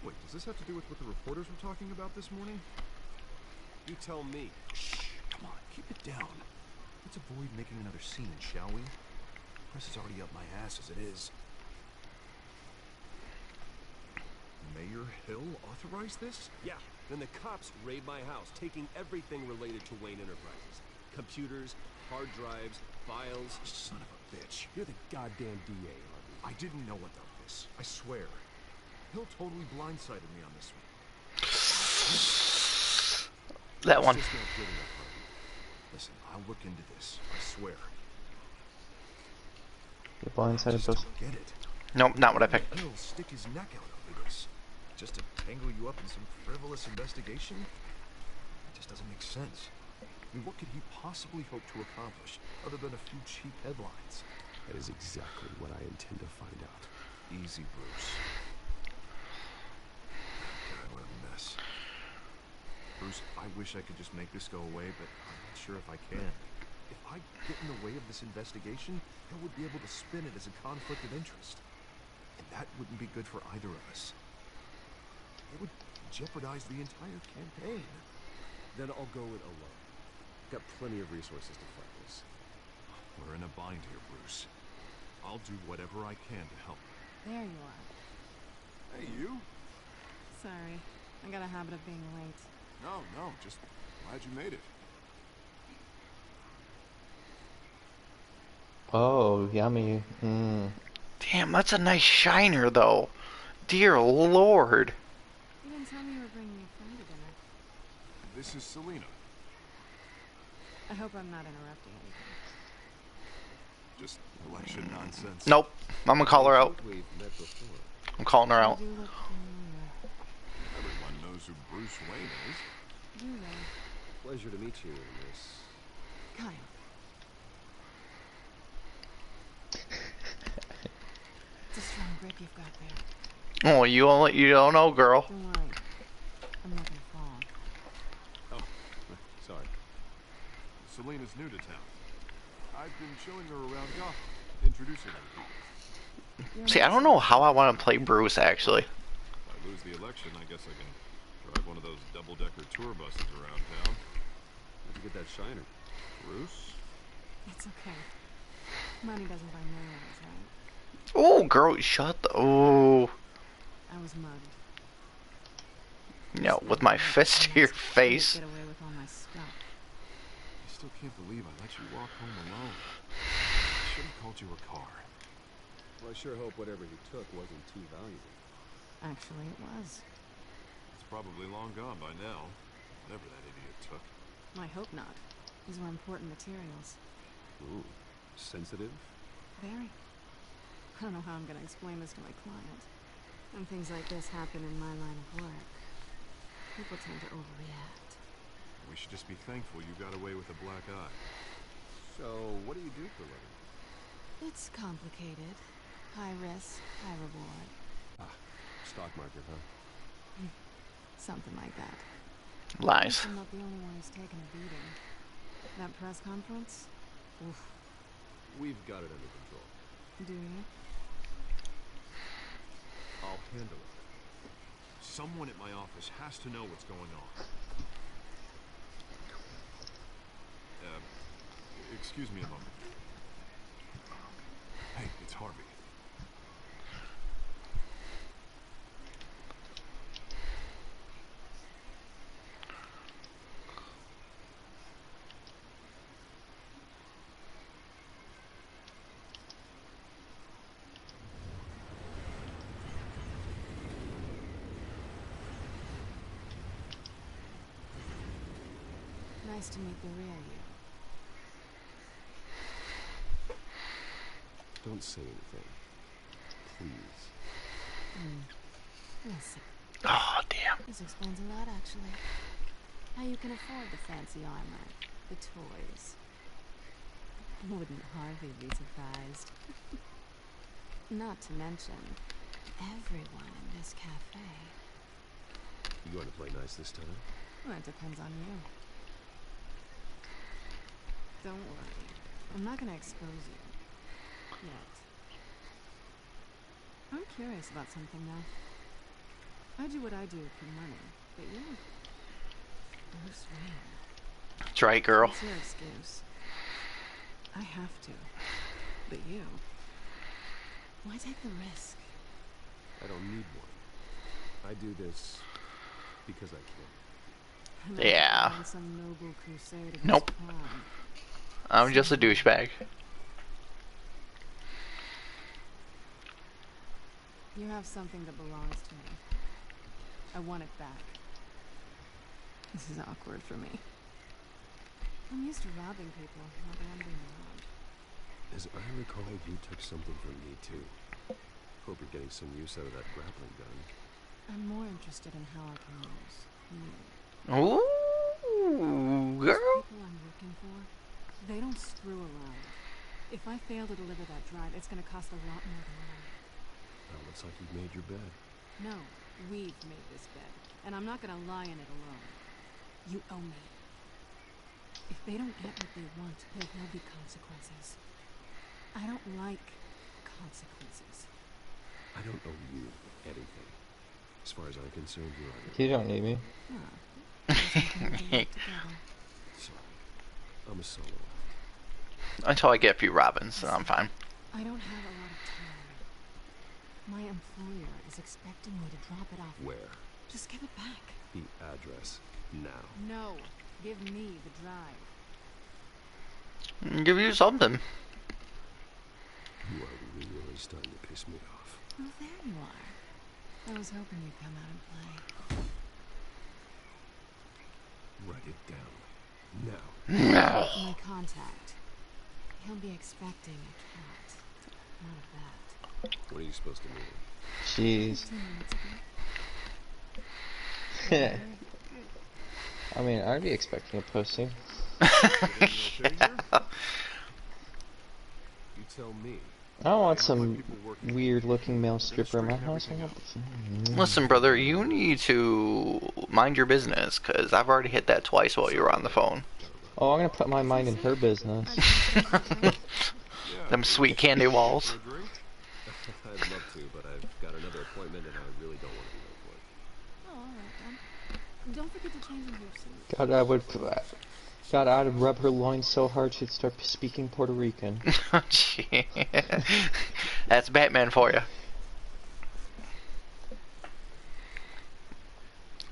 Wait, does this have to do with what the reporters were talking about this morning? You tell me. Shh, come on, keep it down. Let's avoid making another scene, shall we? Press is already up my ass as it is. Mayor Hill authorized this? Yeah, then the cops raid my house, taking everything related to Wayne Enterprises. Computers, hard drives, files. Son of a bitch. You're the goddamn DA, Harvey. I didn't know about this. I swear. Hill totally blindsided me on this one. That one. It's just not good enough, Harvey. Listen, I'll look into this. I swear. Get I blindsided just those. don't get it. Nope, not what I picked. Hill stick his neck out over this. Just to tangle you up in some frivolous investigation? It just doesn't make sense. I mean, what could he possibly hope to accomplish other than a few cheap headlines? That is exactly what I intend to find out. Easy, Bruce. God, what a mess. Bruce, I wish I could just make this go away, but I'm not sure if I can. If I get in the way of this investigation, Hill would be able to spin it as a conflict of interest. And that wouldn't be good for either of us. It would jeopardize the entire campaign. Then I'll go it alone. Got plenty of resources to fight this. We're in a bind here, Bruce. I'll do whatever I can to help. There you are. Hey, you? Sorry. I got a habit of being late. No, just glad you made it. Oh, yummy. Mmm. Damn, that's a nice shiner, though. Dear Lord. You didn't tell me you were bringing a friend to dinner. This is Selena. I hope I'm not interrupting anything. Just election nonsense. Nope. I'm gonna call her out. We've met before. I'm calling her You out. do look familiar. Everyone knows who Bruce Wayne is. Do they? Pleasure to meet you, Miss. Kyle. It's a strong grip you've got there. Oh, you don't know, girl. Don't worry. I'm not gonna fall. Oh, sorry. Selena's new to town. I've been showing her around Gotham, introducing her to people. See, I don't know how I want to play Bruce, actually. If I lose the election, I guess I can drive one of those double-decker tour buses around town. Where'd you get that shiner? Bruce? It's okay. Money doesn't buy millions, right? Oh, girl, shut the... Oh. I was mugged. No, with my fist to your face. Get away with all my stuff. I still can't believe I let you walk home alone. I should have called you a car. Well, I sure hope whatever he took wasn't too valuable. Actually, it was. It's probably long gone by now. Whatever that idiot took. I hope not. These were important materials. Ooh, sensitive? Very. I don't know how I'm going to explain this to my client. When things like this happen in my line of work, people tend to overreact. We should just be thankful you got away with a black eye. So, what do you do for a living? It's complicated. High risk, high reward. Stock market, huh? Something like that. Lies. I'm not the only one who's taken a beating. That press conference? Oof. We've got it under control. Do you? I'll handle it. Someone at my office has to know what's going on. Excuse me a moment. Hey, it's Harvey. Nice to meet the real you. Don't say anything. Please. Listen, Oh, damn. this explains a lot, actually. How you can afford the fancy armor, the toys. Wouldn't Harvey be surprised? Not to mention, everyone in this cafe. You going to play nice this time? Well, it depends on you. Don't worry. I'm not gonna expose you. Yet. I'm curious about something, though. I do what I do for money, but you're... Bruce Wayne. That's right, girl. What's your excuse? I have to. But you... Why take the risk? I don't need one. I do this because I can. I'm not Yeah. on some noble crusade against Nope. crime. I'm just a douchebag. You have something that belongs to me. I want it back. This is awkward for me. I'm used to robbing people, not the one being robbed. As I recall, you took something from me too. Hope you're getting some use out of that grappling gun. I'm more interested in how I can use you. Ooh, girl. People I'm working for, they don't screw around. If I fail to deliver that drive, it's gonna cost a lot more than money. Well, looks like you've made your bed. No, we've made this bed, and I'm not gonna lie in it alone. You owe me. If they don't get what they want, there will be consequences. I don't like consequences. I don't owe you anything. As far as I'm concerned, you're on You don't need me. Sorry, I'm a solo act. Until I get a few robins, then I'm fine. I don't have a lot of time. My employer is expecting me to drop it off. Where? Just give it back. The address. Now. No, give me the drive. Give you something. You are really starting to piss me off. Oh, there you are. I was hoping you'd come out and play. Write it down. Now. No. My contact. He'll be expecting a cat, not a bat. What are you supposed to mean? Jeez. 15 minutes ago. I mean, I'd be expecting a pussy. You tell me. I don't want some weird-looking male stripper in my house. I want Listen, brother, you need to mind your business, because I've already hit that twice while you were on the phone. Oh, I'm gonna put my mind in her business. Them sweet candy walls. I'd love to, but I've got another appointment and I really don't want to be late for it. Oh, alright then. Don't forget to change into your suit. God, I'd rub her loins so hard she'd start speaking Puerto Rican. Gee. That's Batman for you.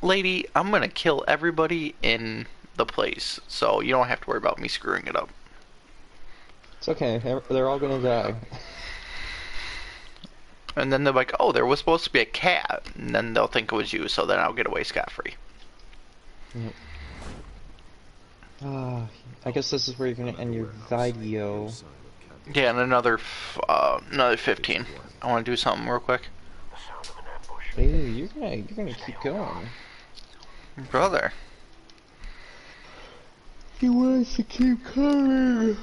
Lady, I'm gonna kill everybody in the place, so you don't have to worry about me screwing it up. It's okay, they're all gonna die. And then they're like, oh, there was supposed to be a cat, and then they'll think it was you, so then I'll get away scot-free. Yep. I guess this is where you're gonna end your video. Yeah, and another 15. I want to do something real quick. Hey, you're gonna keep going. Brother. He wants to keep coming.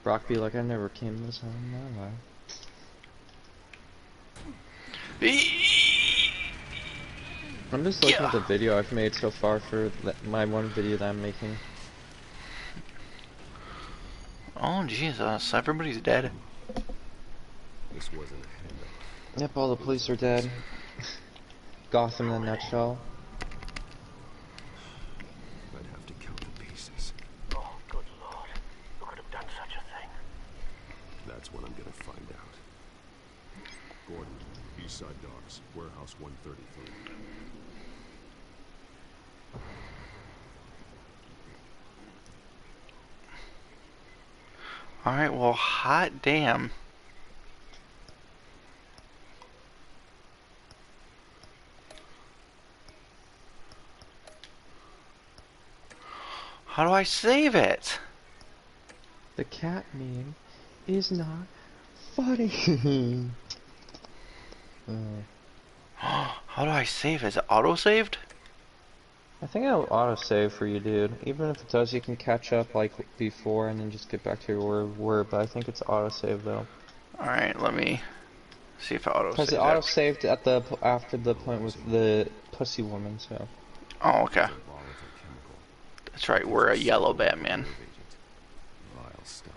Brock be like, I never came this high in my life. I'm just looking at the video I've made so far for my one video that I'm making. Oh, Jesus. Everybody's dead. This wasn't a handoff. Yep, all the police are dead. Gotham in a nutshell. I'd have to count the pieces. Oh, good lord. Who could have done such a thing? That's what I'm gonna find out. Gordon, Eastside Docks, Warehouse 133. Alright, well, hot damn. How do I save it? The cat meme is not funny. How do I save it? Is it auto-saved? I think it'll autosave for you, dude. Even if it does, you can catch up like before and then just get back to where you were. But I think it's autosave though. Alright, let me See if I auto Because save it auto it. saved at the after the point with the pussy woman. So. Oh, okay. It's a volatile chemical. That's right. We're a yellow Batman. Nerve agent. Vile stuff.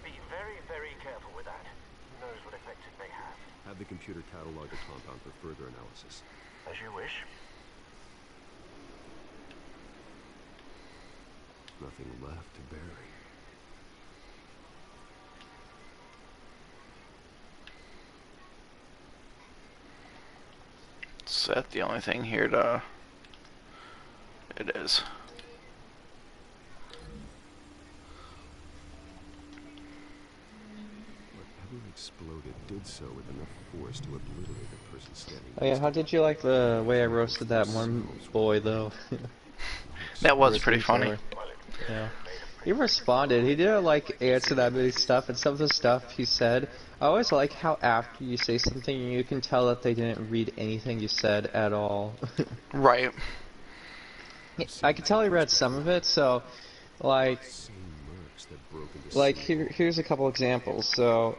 Be very, very careful with that. Who knows what effect it may have? Have the computer catalog the compound for further analysis. As you wish. Nothing left to bury. Is that the only thing here to... It is. Whatever exploded did so with enough force to obliterate the person standing Oh yeah, next how to did you like the way I roasted that one boy though? That was Roasted pretty each funny. other. Yeah. He responded. He didn't like answer that many stuff, and some of the stuff he said. I always like how after you say something, you can tell that they didn't read anything you said at all. Right. I could tell he read some of it, so like same mercs that broke into here's a couple examples. So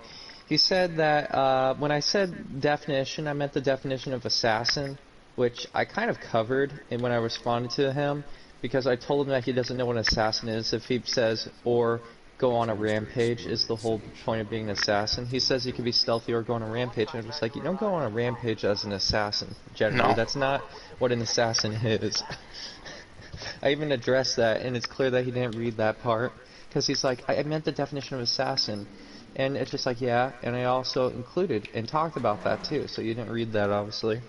he said that when I said definition, I meant the definition of assassin, which I kind of covered and when I responded to him, because I told him that he doesn't know what an assassin is. If he says or go on a rampage is the whole point of being an assassin. He says you can be stealthy or go on a rampage, and I'm just like, you don't go on a rampage as an assassin. Generally, No. that's not what an assassin is. I even addressed that, and it's clear that he didn't read that part, because he's like, I meant the definition of assassin. And it's just like, yeah, and I also included and talked about that too, so you didn't read that, obviously.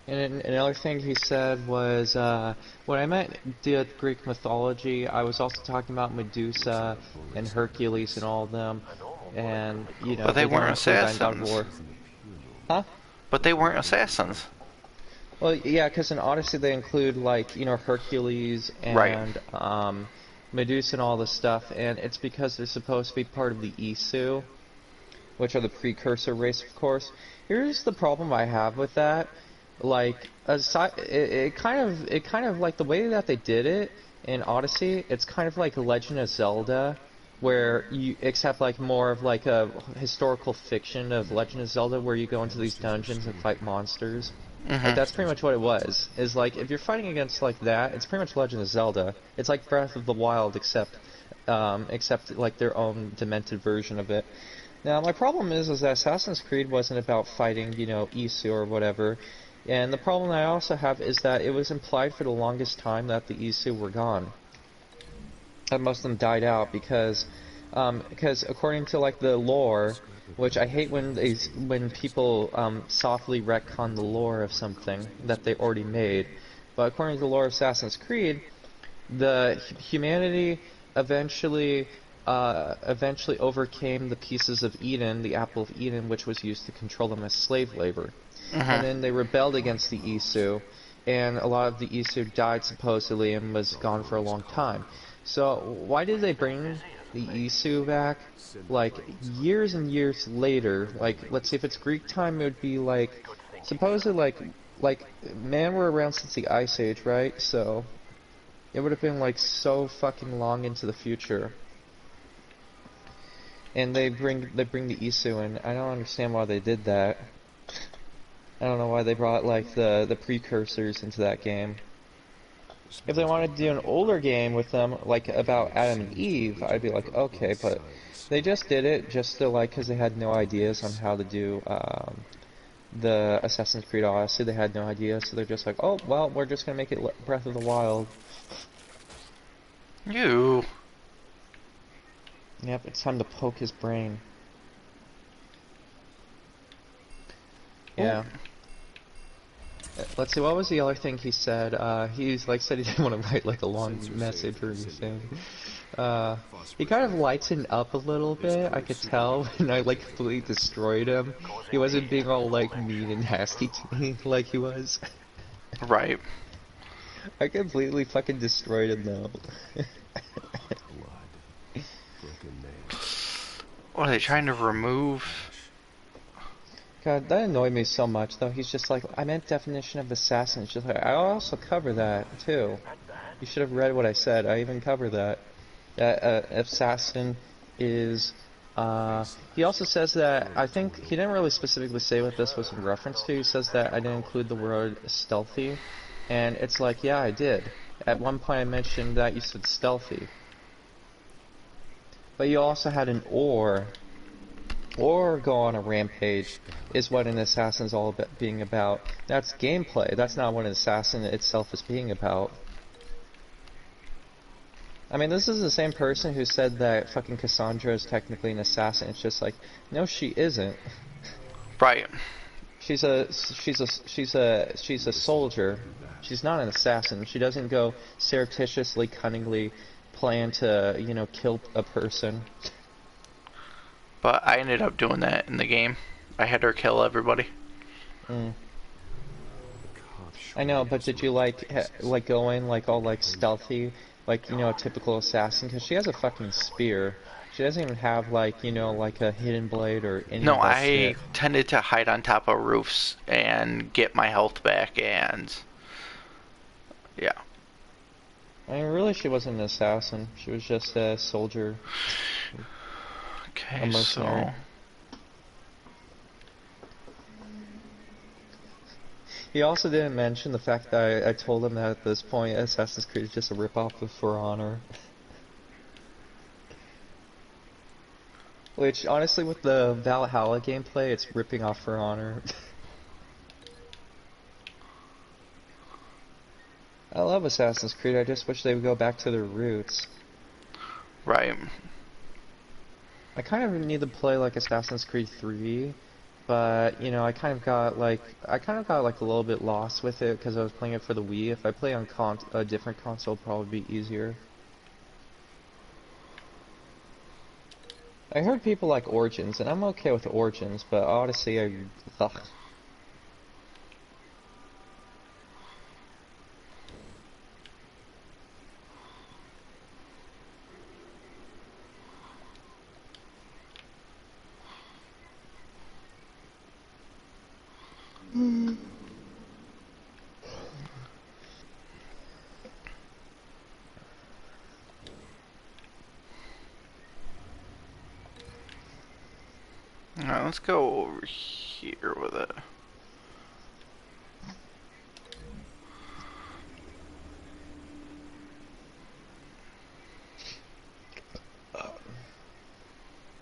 And another thing he said was, when I meant the Greek mythology, I was also talking about Medusa and Hercules and all of them, and, you know, But they didn't weren't include that in God of assassins. War. Huh? But they weren't assassins. Well, yeah, because in Odyssey they include, like, you know, Hercules Right. and Medusa and all this stuff, and it's because they're supposed to be part of the Isu, which are the precursor race, of course. Here's the problem I have with that. Like, aside, it kind of like the way that they did it in Odyssey. It's kind of like Legend of Zelda, where you except like more of like a historical fiction of Legend of Zelda, where you go into these dungeons and fight monsters. Like that's pretty much what it was. Is like if you're fighting against like that, it's pretty much Legend of Zelda. It's like Breath of the Wild, except like their own demented version of it. Now my problem is that Assassin's Creed wasn't about fighting, you know, Isu or whatever. And the problem I also have is that it was implied for the longest time that the Isu were gone. That most of them died out because according to like the lore, which I hate when people softly retcon the lore of something that they already made, but according to the lore of Assassin's Creed, the humanity eventually overcame the pieces of Eden, the apple of Eden, which was used to control them as slave labor. And then they rebelled against the Isu, and a lot of the Isu died supposedly and was gone for a long time. So why did they bring the Isu back like years and years later? Like, let's see, if it's Greek time, it would be like supposedly like man were around since the Ice Age, right? So it would have been like so fucking long into the future. And they bring the Isu in. I don't understand why they did that. I don't know why they brought like the precursors into that game. If they wanted to do an older game with them, like about Adam and Eve, I'd be like, okay, but they just did it just to like, because they had no ideas on how to do the Assassin's Creed Odyssey. They had no idea, so they're just like, oh, well, we're just gonna make it Breath of the Wild. You. Yep, it's time to poke his brain. Yeah. Let's see, what was the other thing he said? He's like said he didn't want to write like a long message or anything. He kind of lightened up a little bit, I could tell, when I like completely destroyed him. He wasn't being all like mean and nasty to me like he was. Right. I completely fucking destroyed him though. What are they trying to remove? God, that annoyed me so much though. He's just like, I meant definition of assassin. It's just like, I also cover that too. You should have read what I said. I even cover that. That assassin is He also says that, I think, he didn't really specifically say what this was in reference to. He says that I didn't include the word stealthy. And it's like, yeah, I did. At one point I mentioned that you said stealthy. But you also had an or go on a rampage is what an assassin is all about being about. That's gameplay. That's not what an assassin itself is being about. I mean, this is the same person who said that fucking Cassandra is technically an assassin. It's just like, no, she isn't. Right. She's a soldier. She's not an assassin. She doesn't go surreptitiously, cunningly plan to, you know, kill a person. But I ended up doing that in the game. I had her kill everybody. Mm. I know, but did you like go in like all like stealthy, like, you know, a typical assassin? Because she has a fucking spear. She doesn't even have like, you know, like a hidden blade or any No, of that I shit. tended to hide on top of roofs and get my health back, and yeah. I mean, really, she wasn't an assassin. She was just a soldier, Okay, a mercenary. so He also didn't mention the fact that I told him that at this point Assassin's Creed is just a ripoff of For Honor. Which, honestly, with the Valhalla gameplay, it's ripping off For Honor. I love Assassin's Creed, I just wish they would go back to their roots. right. I kind of need to play like Assassin's Creed 3, but you know, I kind of got like a little bit lost with it because I was playing it for the Wii. If I play on a different console, it'll probably be easier. I heard people like Origins, and I'm okay with Origins, but Odyssey, ugh. Alright, let's go over here with it.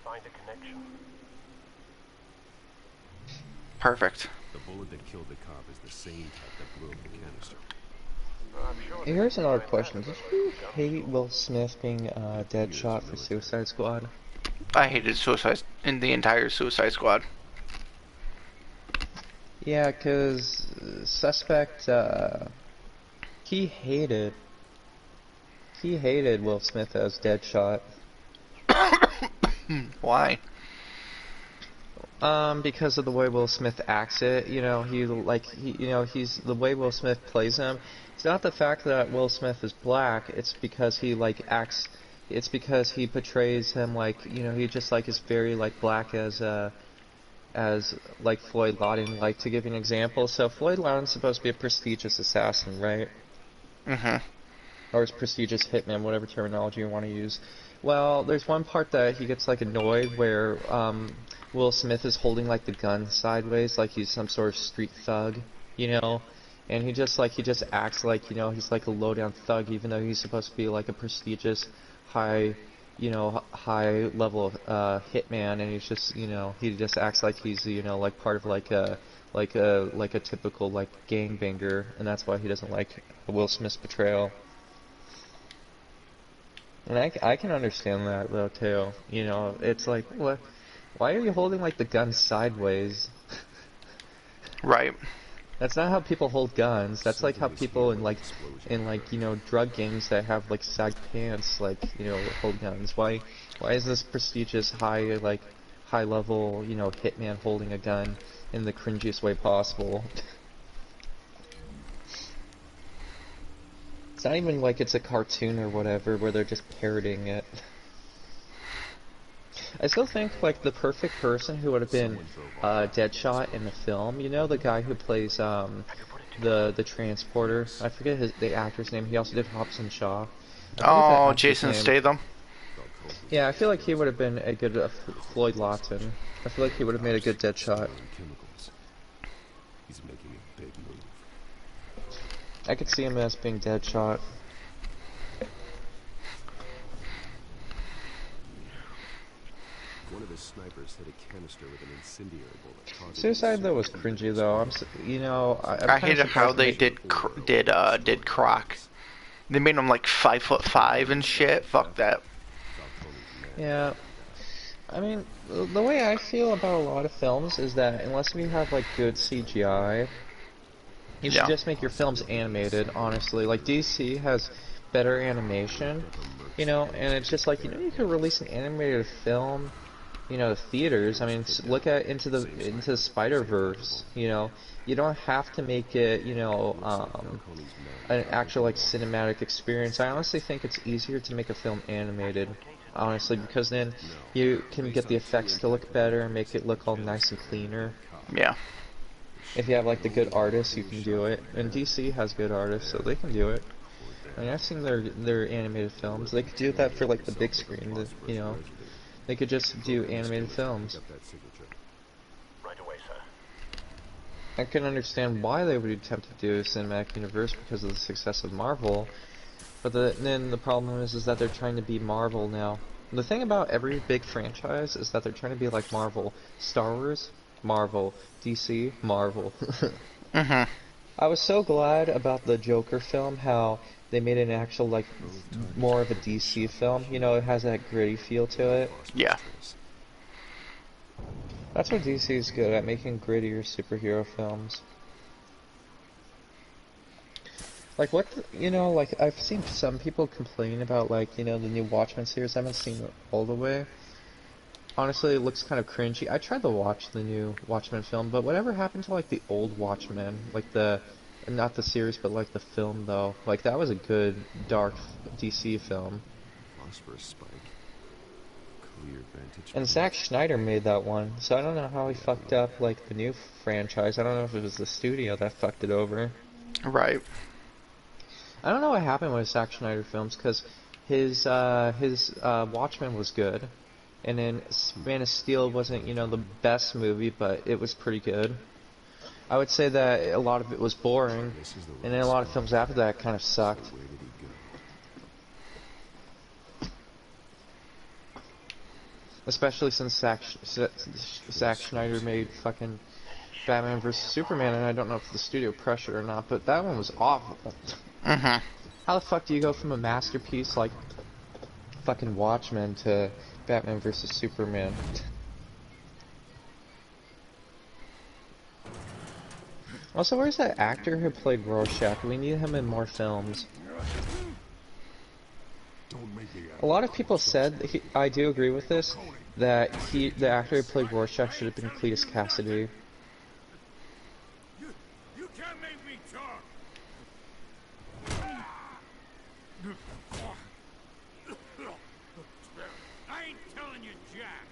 Find a connection. Perfect. The bullet that killed the cop is the same type that blew up the canister. I'm sure Here's they another find question. that Did at you the gun hate store. Will Smith being dead shot for Suicide Squad? I hated Suicide in the entire Suicide Squad. Yeah, 'cause suspect he hated Will Smith as Deadshot. Why? Because of the way Will Smith acts it, you know, he's the way Will Smith plays him. It's not the fact that Will Smith is black, it's because he like acts, it's because he portrays him like, you know, he just like is very like black as like Floyd Lawton. Like, to give you an example, so Floyd Lawton's supposed to be a prestigious assassin, right? Mm-hmm. Or his prestigious hitman, whatever terminology you want to use. Well, there's one part that he gets like annoyed where Will Smith is holding like the gun sideways, like he's some sort of street thug, you know, and he just acts like, you know, he's like a low down thug, even though he's supposed to be like a prestigious, high, you know, high level hitman, and he's just, you know, he just acts like he's, you know, like part of like a typical like gangbanger, and that's why he doesn't like Will Smith's portrayal. And I can understand that though too. You know, it's like, what? Why are you holding like the gun sideways? Right. That's not how people hold guns. That's like how people in like, you know, drug gangs that have like sag pants, like, you know, hold guns. Why is this prestigious high level, you know, hitman holding a gun in the cringiest way possible? It's not even like it's a cartoon or whatever where they're just parroting it. I still think like the perfect person who would have been Deadshot in the film, you know, the guy who plays the transporter. I forget the actor's name. He also did Hobbs and Shaw. I forget that Oh, actor's Jason name. Statham. Yeah, I feel like he would have been a good Floyd Lawton. I feel like he would have made a good Deadshot. Chemicals. He's making a big move. I could see him as being Deadshot. One of his snipers hit a canister with an incendiary bullet. causing Suicide though was superheated cringy though. I'm I kind of hated how surprised they they did Croc. They made him like 5'5" and shit. Fuck that. Yeah. I mean, the way I feel about a lot of films is that unless we have like good CGI, you should Yeah. just make your films animated, honestly. Like DC has better animation, and it's just like, you could release an animated film, to theaters. I mean, look at into the Spider-Verse, You don't have to make it, an actual like cinematic experience. I honestly think it's easier to make a film animated, honestly, because then you can get the effects to look better and make it look all nice and cleaner. Yeah. If you have like the good artists, you can do it. And DC has good artists, so they can do it. I mean, I've seen their animated films. They could do that for like the big screen. They could just do animated films. Right away, sir. I can understand why they would attempt to do a cinematic universe because of the success of Marvel, but then the problem is that they're trying to be Marvel now. The thing about every big franchise is that they're trying to be like Marvel. Star Wars, Marvel. DC, Marvel. Mhm. I was so glad about the Joker film, how they made an actual, like, more of a DC film. It has that gritty feel to it. Yeah. That's what DC is good at, making grittier superhero films. Like, like, I've seen some people complain about, like, the new Watchmen series. I haven't seen it all the way. Honestly, it looks kind of cringy. I tried to watch the new Watchmen film, but whatever happened to, like, the old Watchmen? Like, not the series, but, like, the film, though. Like, that was a good, dark DC film. Phosphorus spike. Clear vantage. And Zack Snyder made that one, so I don't know how he fucked up, like, the new franchise. I don't know if it was the studio that fucked it over. Right. I don't know what happened with Zack Snyder films, because his Watchmen was good, and then Man of Steel wasn't, the best movie, but it was pretty good. I would say that a lot of it was boring, and then a lot of films after that kind of sucked. Especially since Zack Snyder made fucking Batman vs. Superman, and I don't know if the studio pressured or not, but that one was awful. Mhm. How the fuck do you go from a masterpiece like fucking Watchmen to Batman vs. Superman? Also, where's that actor who played Rorschach? We need him in more films. A lot of people said, I do agree with this, that the actor who played Rorschach should have been Cletus Cassidy. You can't make me talk. I ain't telling you, Jack.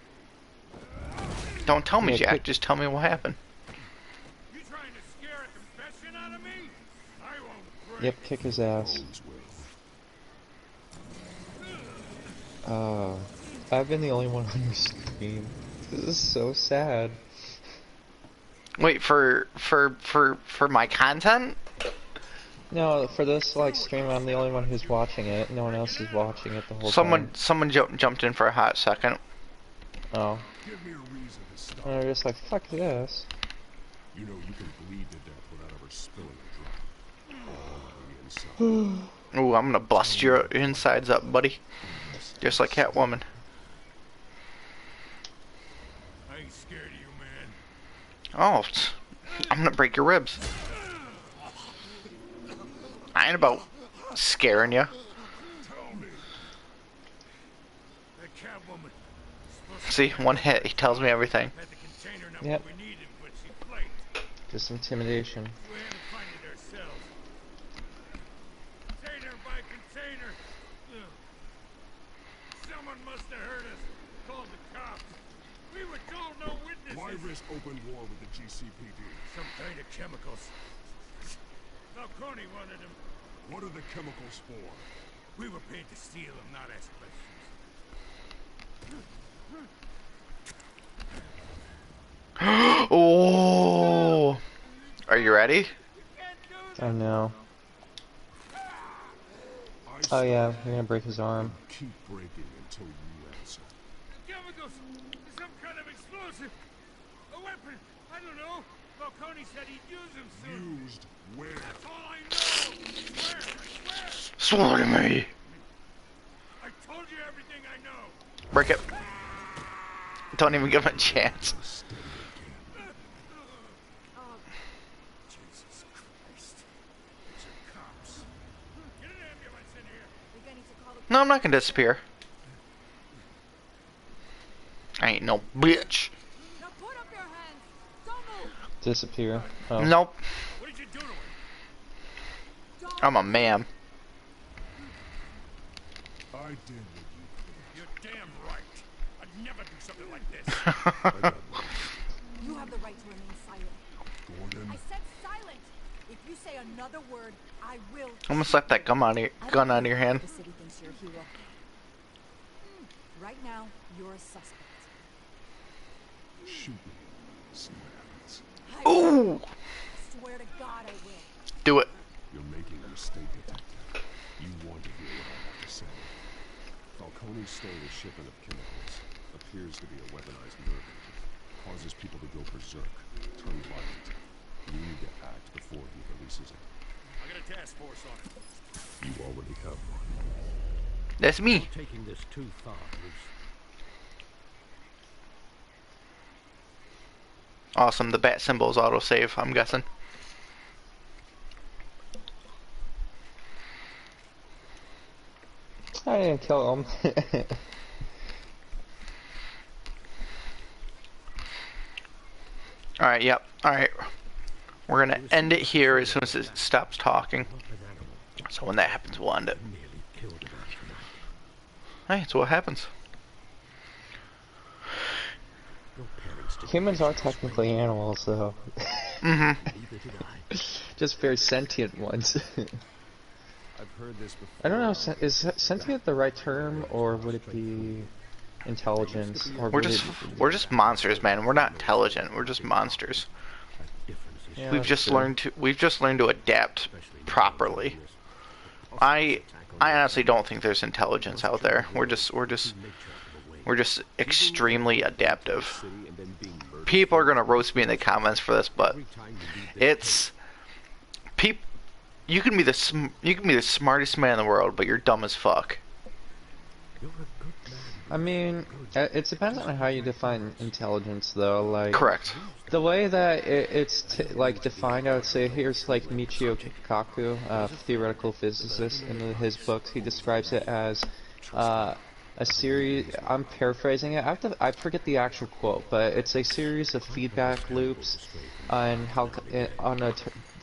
Don't tell me, Yeah, Jack. Just tell me what happened. You trying to scare a confession out of me? I won't break. Yep, kick his ass. I've been the only one on your stream. This is so sad. Wait, for my content? No, for this like stream, I'm the only one who's watching it. No one else is watching it the whole Someone time. jumped in for a hot second. Oh. Give me a reason to stop. And they're just like, fuck this. You know you can bleed to death without ever spilling a drop. All on the inside. Ooh, I'm gonna bust your insides up, buddy. Just like Catwoman. I ain't scared of you, man. Oh, I'm gonna break your ribs. I ain't about scaring you. Tell me. That Catwoman. See, one hit, he tells me everything. Had the container number Yep. we needed, but she flaked. Just intimidation. We had to find it ourselves. Container by container. Ugh. Someone must have heard us. Called the cops. We were told no witnesses. Why risk open war with the GCPD? Some kind of chemicals. Falcone wanted them. What are the chemicals for? We were paid to steal them, not ask questions. Oh, are you ready? Oh no. Oh yeah, you're gonna break his arm. Keep breaking until you answer. Chemicals! Some kind of explosive! A weapon! I don't know! Falcone said he'd use them soon! Used where? That's all I know! Swear! I swear! Swear to me. I told you everything I know! Break it. Don't even give him a chance. Steady again. Jesus Christ. These are cops. Get an ambulance in here! We're gonna need to call the No, I'm not gonna disappear. I ain't no bitch. Now put up your hands. Don't move. Disappear. Oh. Nope. What did you do to him? I'm a man. I did what you You're damn right. I'd never do something like this. You have the right to remain silent. Gordon. I said silent. If you say another word, I will. I'm gonna slap that gun out of your hand. The city thinks you're a hero. Right now, you're a suspect. Shoot me. See what happens. I Ooh! swear to God, I will. Do it. You're making a mistake, Detective. You want to hear what I have to say. Falcone stole a shipment of chemicals. Appears to be a weaponized nerve agent. Causes people to go berserk, turn violent. You need to act before he releases it. I got a task force on it. You already have one. That's me. Taking this too far, Bruce. Awesome. The bat symbol is autosave, I'm guessing. I didn't kill him. Alright, yep. Alright. We're gonna end it here as soon as it stops talking. So when that happens, we'll end it. Hey, it's what happens. Humans are technically animals, though. Mm-hmm. Just very sentient ones. I've heard this before. I don't know, is sentient the right term, or would it be intelligence? Or We're just monsters, man. We're not intelligent. We're just monsters. Yeah, We've that's just true. learned to adapt properly. I honestly don't think there's intelligence out there. We're just extremely adaptive. People are gonna roast me in the comments for this, but it's you can be the smartest man in the world, but you're dumb as fuck. I mean, it depends on how you define intelligence, though. Like, Correct. the way that it's like defined, I would say, here's like Michio Kaku, a theoretical physicist, in his books, he describes it as a series. I'm paraphrasing it. I forget the actual quote, but it's a series of feedback loops on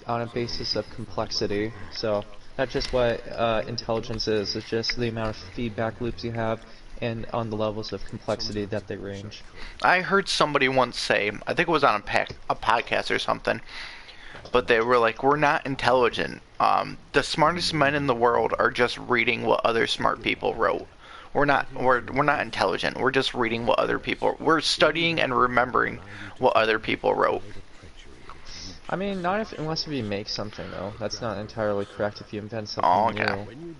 on a basis of complexity. So that's just what intelligence is. It's just the amount of feedback loops you have, and on the levels of complexity that they range. I heard somebody once say, I think it was on a podcast or something, but they were like, "We're not intelligent. The smartest men in the world are just reading what other smart people wrote. We're not intelligent. We're just reading what other people. We're studying and remembering what other people wrote." I mean, unless if you make something, though. That's not entirely correct if you invent something Oh, okay. new.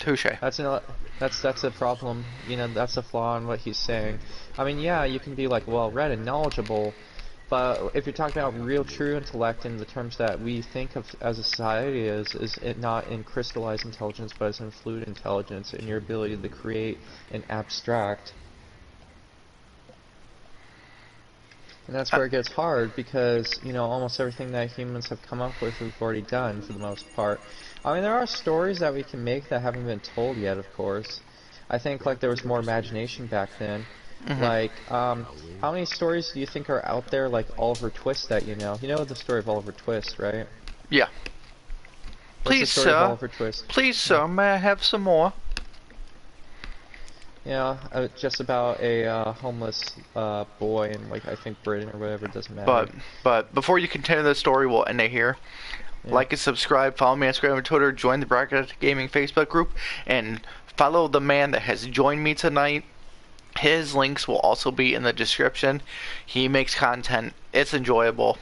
Touche. That's a problem. You know, that's a flaw in what he's saying. I mean, yeah, you can be like well-read and knowledgeable, but if you're talking about real, true intellect in the terms that we think of as a society, is it not in crystallized intelligence, but as in fluid intelligence, in your ability to create and abstract. And that's where it gets hard, because, you know, almost everything that humans have come up with we've already done, for the most part. I mean, there are stories that we can make that haven't been told yet, of course. I think, like, there was more imagination back then. Mm-hmm. Like, how many stories do you think are out there, like Oliver Twist, that you know? You know the story of Oliver Twist, right? Yeah. What's the Please, story of sir. Oliver Twist? Please, sir. May I have some more? Yeah, just about a homeless boy in, like, I think Britain or whatever, it doesn't matter. But before you continue the story, we'll end it here. Yeah. Like and subscribe, follow me on Instagram and Twitter, join the Brockman Gaming Facebook group, and follow the man that has joined me tonight. His links will also be in the description. He makes content. It's enjoyable.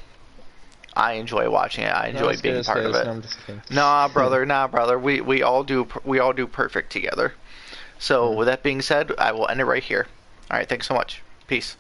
I enjoy watching it. I enjoy being part of it. No, I'm just kidding. Nah, brother. We all do perfect together. So with that being said, I will end it right here. All right, thanks so much. Peace.